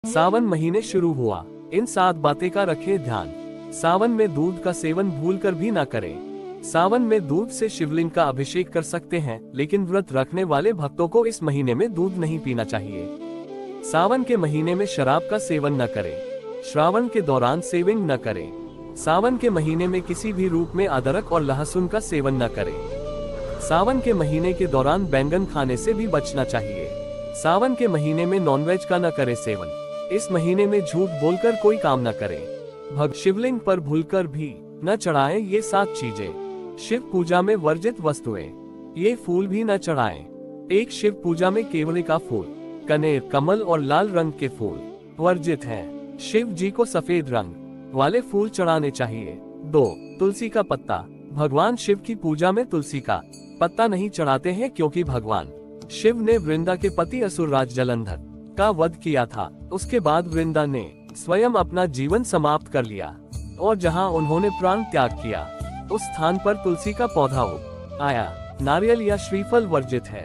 सावन महीने शुरू हुआ, इन 7 बातें का रखें ध्यान। सावन में दूध का सेवन भूलकर भी ना करें। सावन में दूध से शिवलिंग का अभिषेक कर सकते हैं, लेकिन व्रत रखने वाले भक्तों को इस महीने में दूध नहीं पीना चाहिए। सावन के महीने में शराब का सेवन न करें। श्रावण के दौरान सेविंग न करें। सावन के महीने में किसी भी रूप में अदरक और लहसुन का सेवन न करें। सावन के महीने के दौरान बैंगन खाने से भी बचना चाहिए। सावन के महीने में नॉनवेज का न करें सेवन। इस महीने में झूठ बोलकर कोई काम न करें। शिवलिंग पर भूलकर भी न चढ़ाएं ये 7 चीजें। शिव पूजा में वर्जित वस्तुएं, ये फूल भी न चढ़ाएं। एक शिव पूजा में केवड़े का फूल, कनेर, कमल और लाल रंग के फूल वर्जित हैं। शिव जी को सफेद रंग वाले फूल चढ़ाने चाहिए। 2. तुलसी का पत्ता। भगवान शिव की पूजा में तुलसी का पत्ता नहीं चढ़ाते हैं, क्योंकि भगवान शिव ने वृंदा के पति असुरराज जलंधर का वध किया था। उसके बाद वृंदा ने स्वयं अपना जीवन समाप्त कर लिया और जहां उन्होंने प्राण त्याग किया, उस स्थान पर तुलसी का पौधा उग आया। नारियल या श्रीफल वर्जित है।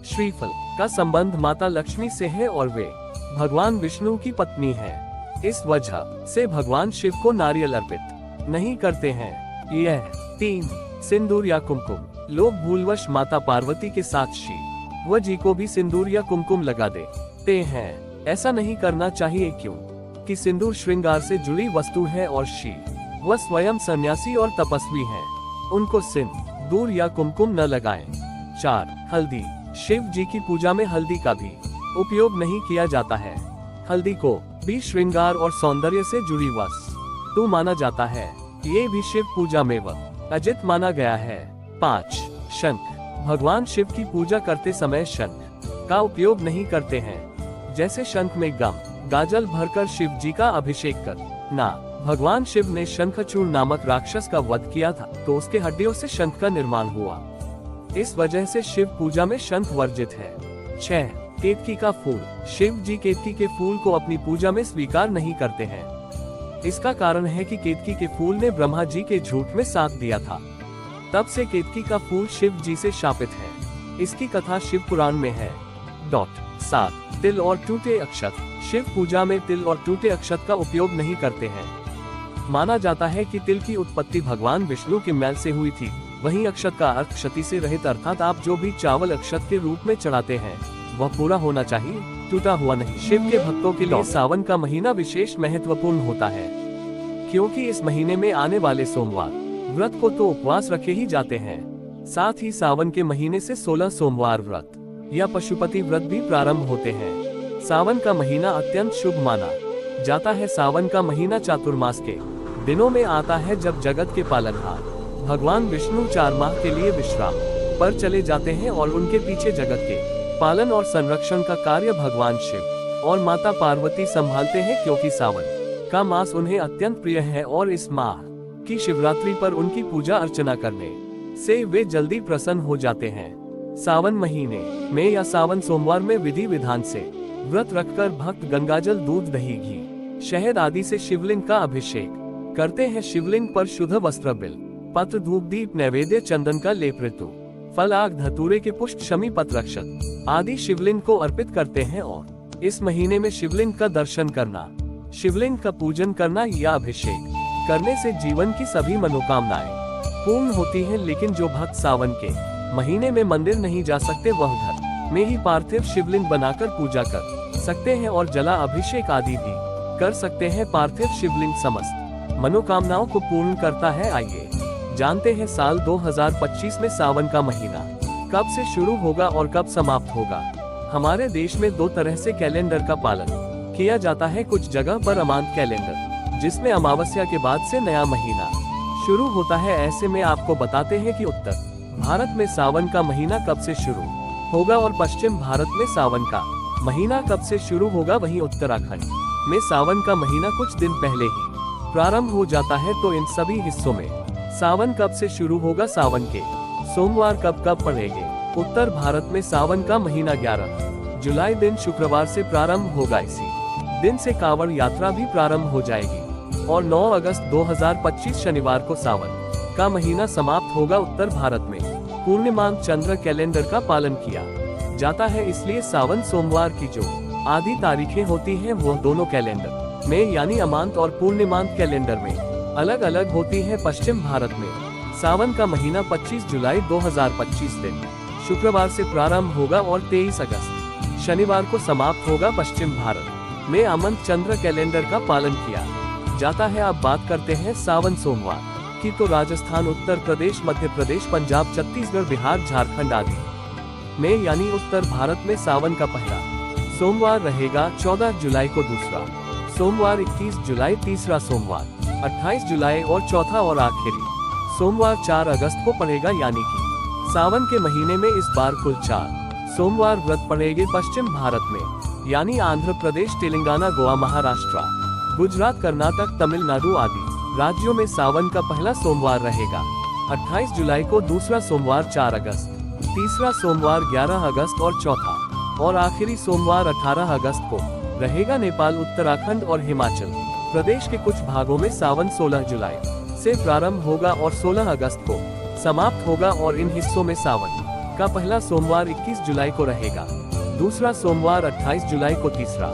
श्रीफल का संबंध माता लक्ष्मी से है और वे भगवान विष्णु की पत्नी है। इस वजह से भगवान शिव को नारियल अर्पित नहीं करते हैं। यह 3. सिंदूर या कुमकुम। लोग भूलवश माता पार्वती के साथ शिव व जी को भी सिंदूर या कुमकुम लगा देते हैं। ऐसा नहीं करना चाहिए, क्यों कि सिंदूर श्रृंगार से जुड़ी वस्तु है और शिव वह स्वयं सन्यासी और तपस्वी हैं। उनको सिंदूर या कुमकुम न लगाएं। 4. हल्दी। शिव जी की पूजा में हल्दी का भी उपयोग नहीं किया जाता है। हल्दी को भी श्रृंगार और सौंदर्य से जुड़ी वस्तु माना जाता है। ये भी शिव पूजा में वर्जित माना गया है। 5. शंख। भगवान शिव की पूजा करते समय शंख का उपयोग नहीं करते हैं। जैसे शंख में गम गाजल भरकर शिव जी का अभिषेक करना। भगवान शिव ने शंखचूड़ नामक राक्षस का वध किया था, तो उसके हड्डियों से शंख का निर्माण हुआ। इस वजह से शिव पूजा में शंख वर्जित है। 6. केतकी का फूल। शिव जी केतकी के फूल को अपनी पूजा में स्वीकार नहीं करते हैं। इसका कारण है कि केतकी के फूल ने ब्रह्मा जी के झूठ में साथ दिया था। तब से केतकी का फूल शिव जी से शापित है। इसकी कथा शिव पुराण में है। 7. तिल और टूटे अक्षत। शिव पूजा में तिल और टूटे अक्षत का उपयोग नहीं करते हैं। माना जाता है कि तिल की उत्पत्ति भगवान विष्णु के मैल से हुई थी। वहीं अक्षत का अर्थ क्षति से रहित, अर्थात आप जो भी चावल अक्षत के रूप में चढ़ाते हैं वह पूरा होना चाहिए, टूटा हुआ नहीं। शिव के भक्तों के लिए सावन का महीना विशेष महत्वपूर्ण होता है, क्योंकि इस महीने में आने वाले सोमवार व्रत को तो उपवास रखे ही जाते हैं। साथ ही सावन के महीने से 16 सोमवार व्रत या पशुपति व्रत भी प्रारंभ होते हैं। सावन का महीना अत्यंत शुभ माना जाता है। सावन का महीना चातुर्मास के दिनों में आता है, जब जगत के पालनहार भगवान विष्णु 4 माह के लिए विश्राम पर चले जाते हैं और उनके पीछे जगत के पालन और संरक्षण का कार्य भगवान शिव और माता पार्वती संभालते हैं, क्योंकि सावन का मास उन्हें अत्यंत प्रिय है और इस माह की शिवरात्रि पर उनकी पूजा अर्चना करने से वे जल्दी प्रसन्न हो जाते हैं। सावन महीने में या सावन सोमवार में विधि विधान से व्रत रखकर भक्त गंगाजल, दूध, दही, घी, शहद आदि से शिवलिंग का अभिषेक करते हैं। शिवलिंग पर शुद्ध वस्त्र, बिल पत्र, धूप, दीप, नैवेद्य, चंदन का लेप, ऋतु फल, आग, धतूरे के पुष्प, शमी पत्र, अक्षत आदि शिवलिंग को अर्पित करते हैं। और इस महीने में शिवलिंग का दर्शन करना, शिवलिंग का पूजन करना या अभिषेक करने से जीवन की सभी मनोकामनाएं पूर्ण होती हैं। लेकिन जो भक्त सावन के महीने में मंदिर नहीं जा सकते, वह घर में ही पार्थिव शिवलिंग बनाकर पूजा कर सकते हैं और जला अभिषेक आदि भी कर सकते हैं। पार्थिव शिवलिंग समस्त मनोकामनाओं को पूर्ण करता है। आइए जानते हैं साल 2025 में सावन का महीना कब से शुरू होगा और कब समाप्त होगा। हमारे देश में 2 तरह से कैलेंडर का पालन किया जाता है। कुछ जगह पर अमांत कैलेंडर, जिसमें अमावस्या के बाद से नया महीना शुरू होता है। ऐसे में आपको बताते हैं कि उत्तर भारत में सावन का महीना कब से शुरू होगा और पश्चिम भारत में सावन का महीना कब से शुरू होगा। वहीं उत्तराखंड में सावन का महीना कुछ दिन पहले ही प्रारंभ हो जाता है। तो इन सभी हिस्सों में सावन कब से शुरू होगा, सावन के सोमवार कब कब पड़ेंगे। उत्तर भारत में सावन का महीना 11 जुलाई दिन शुक्रवार से प्रारंभ होगा। इसी दिन से कांवड़ यात्रा भी प्रारंभ हो जाएगी और 9 अगस्त 2025 शनिवार को सावन का महीना समाप्त होगा। उत्तर भारत में पूर्णिमांक चंद्र कैलेंडर का पालन किया जाता है, इसलिए सावन सोमवार की जो आदि तारीखें होती हैं वह दोनों कैलेंडर में यानी अमांत और पूर्णिमांत कैलेंडर में अलग अलग होती है। पश्चिम भारत में सावन का महीना 25 जुलाई 2025 दिन शुक्रवार से प्रारंभ होगा और 23 अगस्त शनिवार को समाप्त होगा। पश्चिम भारत में अमंत चंद्र कैलेंडर का पालन किया जाता है। अब बात करते हैं सावन सोमवार की, तो राजस्थान, उत्तर प्रदेश, मध्य प्रदेश, पंजाब, छत्तीसगढ़, बिहार, झारखंड आदि में यानी उत्तर भारत में सावन का पहला सोमवार रहेगा 14 जुलाई को, दूसरा सोमवार 21 जुलाई, तीसरा सोमवार 28 जुलाई और चौथा और आखिरी सोमवार 4 अगस्त को पड़ेगा। यानी कि सावन के महीने में इस बार कुल 4 सोमवार व्रत पड़ेंगे। पश्चिम भारत में यानी आंध्र प्रदेश, तेलंगाना, गोवा, महाराष्ट्र, गुजरात, कर्नाटक, तमिलनाडु आदि राज्यों में सावन का पहला सोमवार रहेगा 28 जुलाई को, दूसरा सोमवार 4 अगस्त, तीसरा सोमवार 11 अगस्त और चौथा और आखिरी सोमवार 18 अगस्त को रहेगा। नेपाल, उत्तराखंड और हिमाचल प्रदेश के कुछ भागों में सावन 16 जुलाई से प्रारंभ होगा और 16 अगस्त को समाप्त होगा और इन हिस्सों में सावन का पहला सोमवार 21 जुलाई को रहेगा, दूसरा सोमवार 28 जुलाई को, तीसरा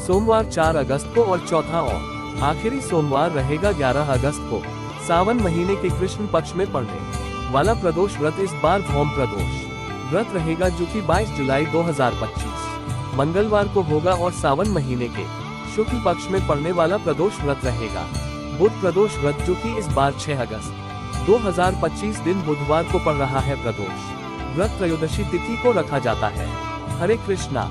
सोमवार 4 अगस्त को और चौथा और आखिरी सोमवार रहेगा 11 अगस्त को। सावन महीने के कृष्ण पक्ष में पड़ने वाला प्रदोष व्रत इस बार भौम प्रदोष व्रत रहेगा, जो कि 22 जुलाई 2025 मंगलवार को होगा और सावन महीने के शुक्ल पक्ष में पड़ने वाला प्रदोष व्रत रहेगा बुध प्रदोष व्रत, जो कि इस बार 6 अगस्त 2025 दिन बुधवार को पड़ रहा है। प्रदोष व्रत त्रयोदशी तिथि को रखा जाता है। हरे कृष्णा।